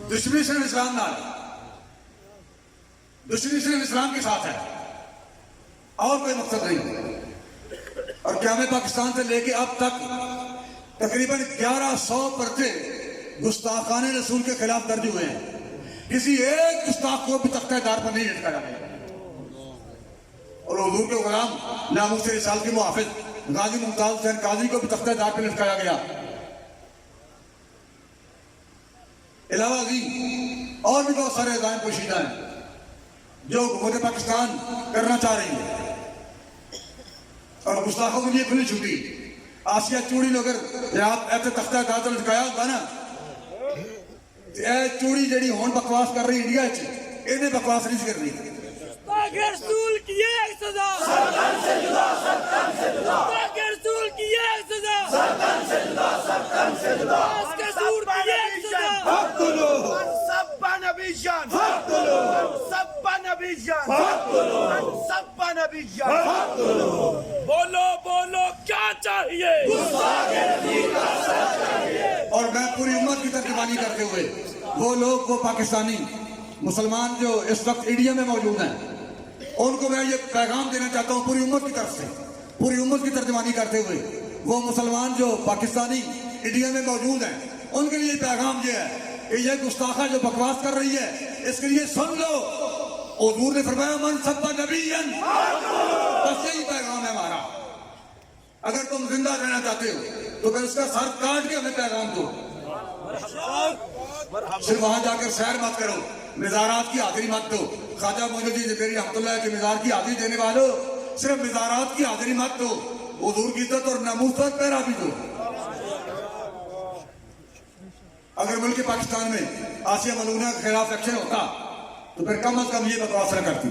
दुश्मनी सिर्फ इस्लाम ना है, दुश्मनी सिर्फ इस्लाम के साथ है और कोई मकसद नहीं। और क़याम पाकिस्तान से लेके अब तक तकरीबन 1100 पर्चे गुस्ताखाने रसूल के खिलाफ दर्ज हुए हैं। किसी एक गुस्ताख को भी तख्तेदार पर नहीं लटकाया गया। और हुजूर के गुलाम नामूस रिसाल के मुहाफिज गाजी मुमताज हुसैन काजी को भी तख्तेदार पर लटकाया गया। अलावा जी और भी बहुत सारे अज़ाइम पोशीदा हैं जो हुकूमत पाकिस्तान करना चाह रही है। और गुस्ताखों के लिए खुली छुट्टी। आसिया चूड़ी अगर आप ऐसे तख्तेदार पर लटकाया होगा ना, चूड़ी जड़ी होन बकवास कर रही इंडिया इन्हें बकवास नहीं करनी। रसूल की एक सजा, सरकार से जुदा, सरकार से जुदा। रसूल की एक सजा, सरकार से जुदा, सरकार से जुदा। रसूल की एक सजा, फक्तुलू सब्बा नबी जान, फक्तुलू सब्बा नबी जान, फक्तुलू सब्बा नबी जान, फक्तुलू। बोलो बोलो क्या चाहिए? गुस्ताखे नबी का सजा चाहिए। और मैं पूरी उम्मत की तर्जुमानी करते हुए वो लोग, वो पाकिस्तानी मुसलमान जो इस वक्त इंडिया में मौजूद हैं, उनको मैं ये पैगाम देना चाहता हूँ पूरी उम्मत की तरफ से, पूरी उम्मत की तर्जुमानी करते हुए वो मुसलमान जो पाकिस्तानी इंडिया में मौजूद हैं, उनके लिए पैगाम ये है कि ये गुस्ताखा जो बकवास कर रही है इसके लिए सुन लो। हुजूर ने फरमाया मन सब्बा नबिय्यन, बस यही पैगाम है हमारा। अगर तुम जिंदा रहना चाहते हो तो फिर उसका सर काट के हमें पैगाम दो। सिर्फ वहां जाकर सैर मत करो, मिज़ारात की हाजिरी मत दो। ख्वाजा मोइनुद्दीन ज़फ़री रहमतुल्लाह के मिज़ार की हाजिरी देने वालों, सिर्फ मिज़ारात की हाजिरी मत दो, हुजूर की इज्जत और नमूस पर पैरा भी दो। अगर मुल्क पाकिस्तान में आसिया मलूना के खिलाफ एक्शन होता तो फिर कम अज कम ये बकवास न करती।